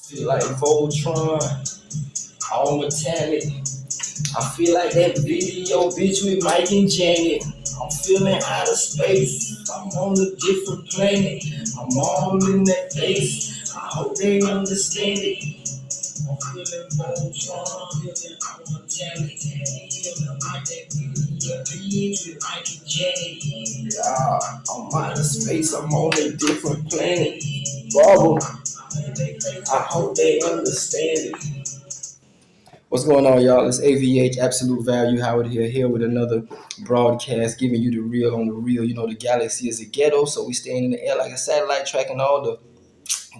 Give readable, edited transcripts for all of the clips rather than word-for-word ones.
Feel like Voltron, all metallic. I feel like that video bitch with Mike and Janet. I'm feeling out of space. I'm on a different planet. I'm all in that face. I hope they understand it. I'm feeling Voltron, feeling out of metallic. Feeling like that video bitch with Mike and Janet. Yeah, I'm out of space. I'm on a different planet. Bubble. I hope they understand it. What's going on, y'all? It's AVH Absolute Value Howard here with another broadcast, giving you the real on the real. You know, the galaxy is a ghetto, so we staying in the air like a satellite, tracking all the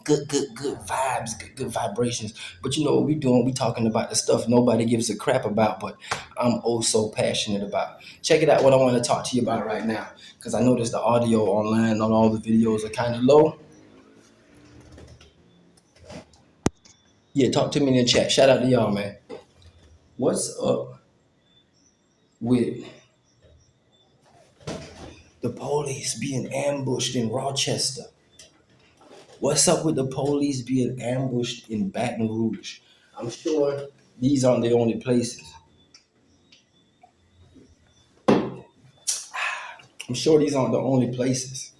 good vibes, good vibrations. But you know what we doing? We talking about the stuff nobody gives a crap about, but I'm oh so passionate about. Check it out, what I want to talk to you about right now, because I noticed the audio online on all the videos are kind of low. Yeah, talk to me in the chat. Shout out to y'all, man. What's up with the police being ambushed in Rochester? What's up with the police being ambushed in Baton Rouge? I'm sure these aren't the only places. I'm sure these aren't the only places.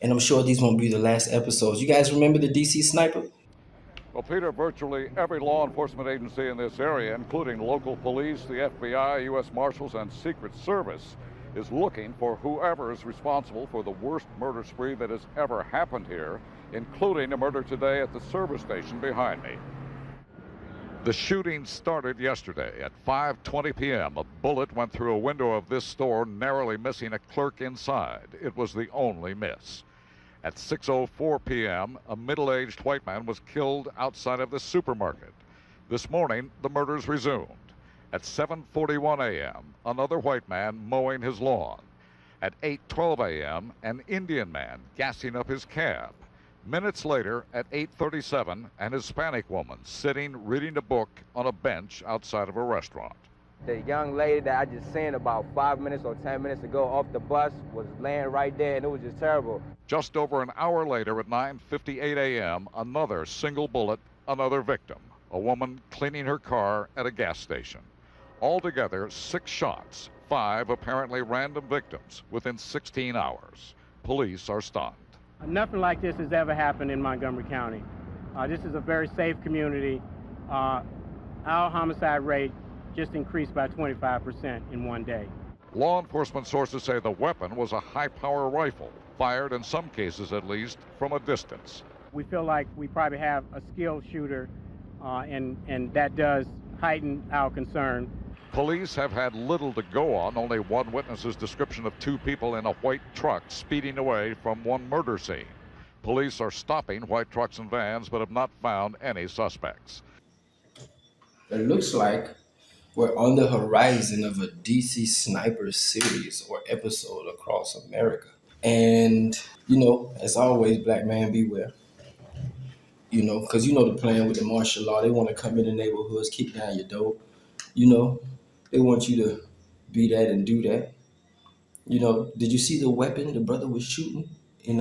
And I'm sure these won't be the last episodes. You guys remember the DC sniper? Well, Peter, virtually every law enforcement agency in this area, including local police, the FBI, U.S. Marshals, and Secret Service, is looking for whoever is responsible for the worst murder spree that has ever happened here, including a murder today at the service station behind me. The shooting started yesterday at 5:20 p.m. A bullet went through a window of this store, narrowly missing a clerk inside. It was the only miss. At 6:04 p.m., a middle-aged white man was killed outside of the supermarket. This morning, the murders resumed. At 7:41 a.m., another white man mowing his lawn. At 8:12 a.m., an Indian man gassing up his cab. Minutes later, at 8:37, an Hispanic woman sitting reading a book on a bench outside of a restaurant. The young lady that I just seen about 5 minutes or 10 minutes ago off the bus was laying right there, and it was just terrible. Just over an hour later, at 9:58 a.m., another single bullet, another victim, a woman cleaning her car at a gas station. Altogether, 6 shots, 5 apparently random victims within 16 hours. Police are stunned. Nothing like this has ever happened in Montgomery County. This is a very safe community. Our homicide rate just increased by 25% in one day. Law enforcement sources say the weapon was a high-power rifle, fired in some cases at least from a distance. We feel like we probably have a skilled shooter, and that does heighten our concern. Police have had little to go on, only one witness's description of 2 people in a white truck speeding away from one murder scene. Police are stopping white trucks and vans, but have not found any suspects. It looks like we're on the horizon of a DC sniper series or episode across America. And, you know, as always, black man beware. You know, because you know the plan with the martial law. They want to come in the neighborhoods, kick down your door. You know, they want you to be that and do that. You know, did you see the weapon the brother was shooting in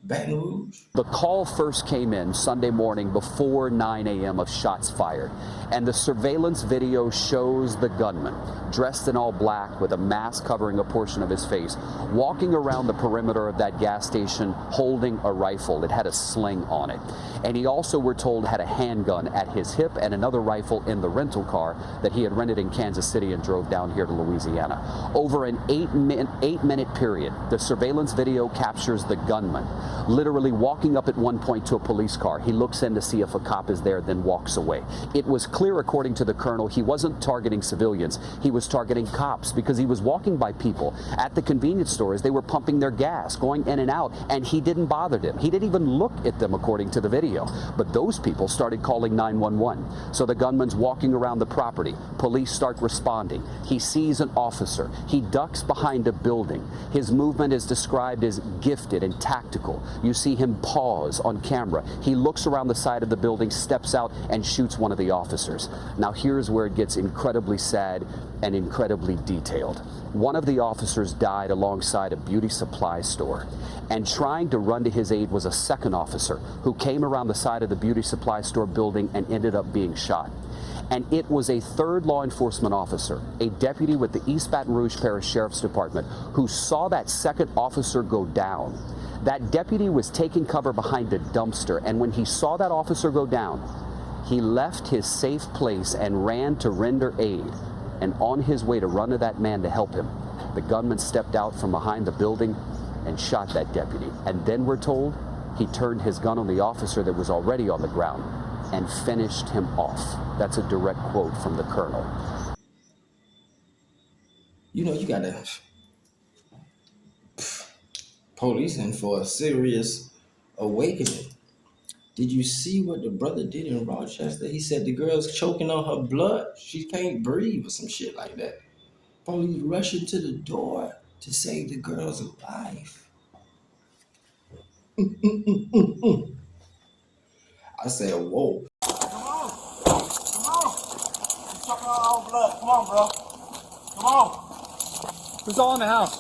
Baton Rouge? The call first came in Sunday morning before 9 a.m. of shots fired, and the surveillance video shows the gunman, dressed in all black with a mask covering a portion of his face, walking around the perimeter of that gas station holding a rifle. It had a sling on it. And he also, we're told, had a handgun at his hip and another rifle in the rental car that he had rented in Kansas City and drove down here to Louisiana. Over an 8-minute period, the surveillance video captures the gunman literally walking up at one point to a police car. He looks in to see if a cop is there, then walks away. It was clear, according to the colonel, he wasn't targeting civilians. He was targeting cops because he was walking by people at the convenience stores. They were pumping their gas, going in and out, and he didn't bother them. He didn't even look at them, according to the video. But those people started calling 911. So the gunman's walking around the property. Police start responding. He sees an officer. He ducks behind a building. His movement is described as gifted and tactical. vehicle. You see him pause on camera. He looks around the side of the building, steps out, and shoots one of the officers. Now here's where it gets incredibly sad and incredibly detailed. One of the officers died alongside a beauty supply store, and trying to run to his aid was a second officer who came around the side of the beauty supply store building and ended up being shot. And it was a third law enforcement officer, a deputy with the East Baton Rouge Parish Sheriff's Department, who saw that second officer go down. That deputy was taking cover behind a dumpster, and when he saw that officer go down, he left his safe place and ran to render aid. And on his way to run to that man to help him, the gunman stepped out from behind the building and shot that deputy. And then we're told he turned his gun on the officer that was already on the ground and finished him off. That's a direct quote from the colonel. You know, you gotta policing for a serious awakening. Did you see what the brother did in Rochester? He said the girl's choking on her blood. She can't breathe or some shit like that. Police rushing to the door to save the girl's life. I said, whoa. Come on. You're choking on our own blood. Come on, bro. Come on. Who's all in the house?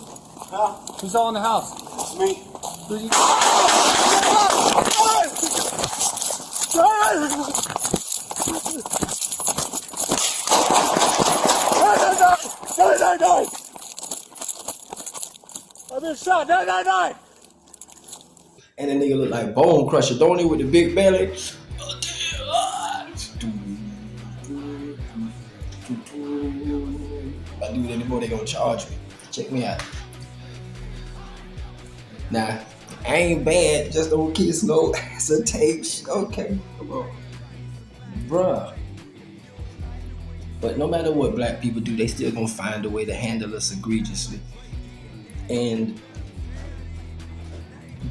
Huh? Who's all in the house? It's me. Who's you? No! I've been shot. No! And the nigga look like Bone Crusher, don't he, with the big belly? If I do it anymore, they gonna charge me. Check me out. Nah, I ain't bad, just don't kiss no ass or tape. Okay, come on. Bruh. But no matter what black people do, they still gonna find a way to handle us egregiously. And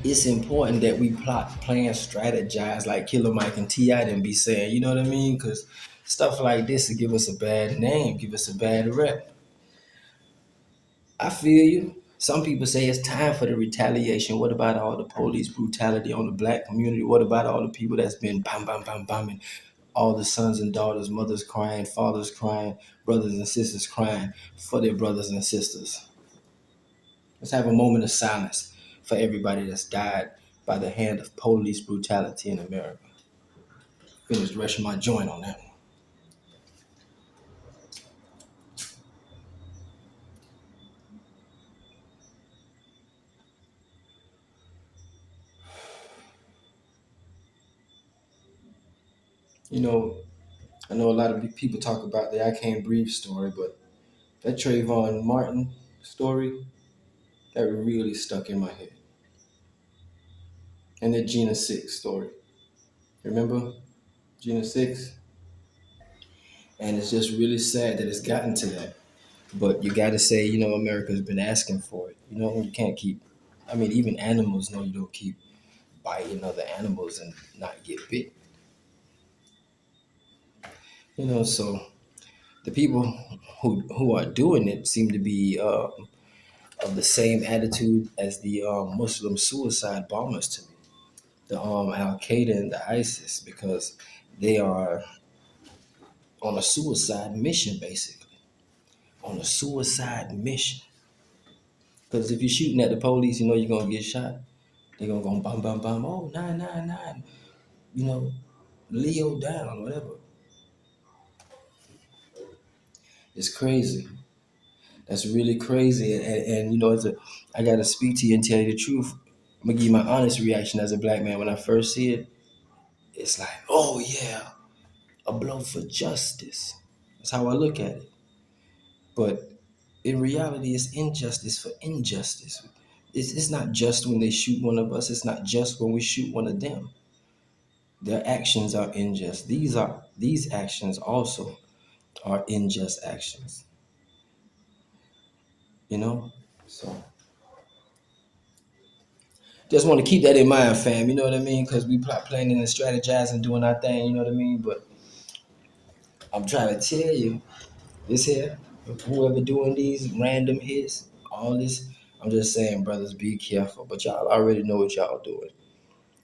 it's important that we plot, plan, strategize like Killer Mike and T.I. didn't be saying, you know what I mean? Because stuff like this will give us a bad name, give us a bad rep. I feel you. Some people say it's time for the retaliation. What about all the police brutality on the black community? What about all the people that's been bombing? All the sons and daughters, mothers crying, fathers crying, brothers and sisters crying for their brothers and sisters. Let's have a moment of silence for everybody that's died by the hand of police brutality in America. Finish the rest of my joint on that one. You know, I know a lot of people talk about the I Can't Breathe story, but that Trayvon Martin story, that really stuck in my head. And the Gina 6 story. Remember Gina 6? And it's just really sad that it's gotten to that. But you got to say, you know, America's been asking for it. You know, you can't keep, I mean, even animals know you don't keep biting other animals and not get bit. You know, so the people who are doing it seem to be of the same attitude as the Muslim suicide bombers to me. The Al-Qaeda and the ISIS, because they are on a suicide mission, basically. On a suicide mission. Because if you're shooting at the police, you know you're going to get shot. They're going to go bam, oh, 999. You know, Leo down, whatever. It's crazy. That's really crazy. And you know, I got to speak to you and tell you the truth. I'm going to give you my honest reaction as a black man. When I first see it, it's like, oh, yeah, a blow for justice. That's how I look at it. But in reality, it's injustice for injustice. It's not just when they shoot one of us. It's not just when we shoot one of them. Their actions are unjust. These actions also are unjust actions. You know? So just want to keep that in mind, fam. You know what I mean? Because we planning and strategizing, doing our thing. You know what I mean? But I'm trying to tell you, this here, whoever doing these random hits, all this I'm just saying, brothers, be careful. But y'all already know what y'all doing.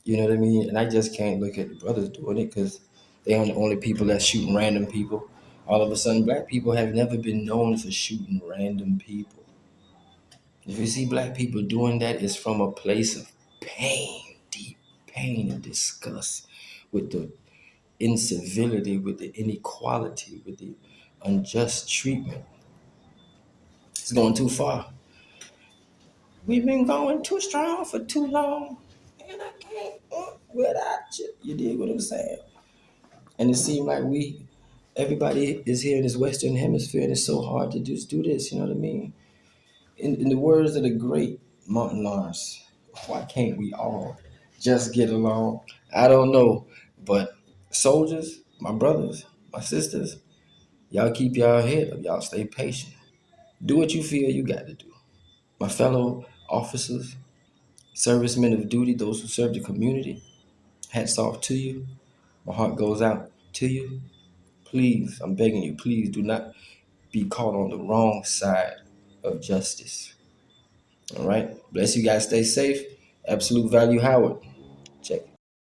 You know what I mean? And I just can't look at the brothers doing it because they are the only people that's shooting random people. All of a sudden, black people have never been known for shooting random people. If you see black people doing that, it's from a place of pain, deep pain and disgust with the incivility, with the inequality, with the unjust treatment. It's going too far. We've been going too strong for too long, and I can't without you. You dig what I'm saying? And it seemed like everybody is here in this Western Hemisphere, and it's so hard to just do this. You know what I mean? In the words of the great Martin Lawrence, why can't we all just get along? I don't know, but soldiers, my brothers, my sisters, y'all keep y'all head up. Y'all stay patient. Do what you feel you got to do. My fellow officers, servicemen of duty, those who serve the community, hats off to you. My heart goes out to you. Please, I'm begging you, please do not be caught on the wrong side of justice. All right? Bless you guys. Stay safe. Absolute Value Howard. Check.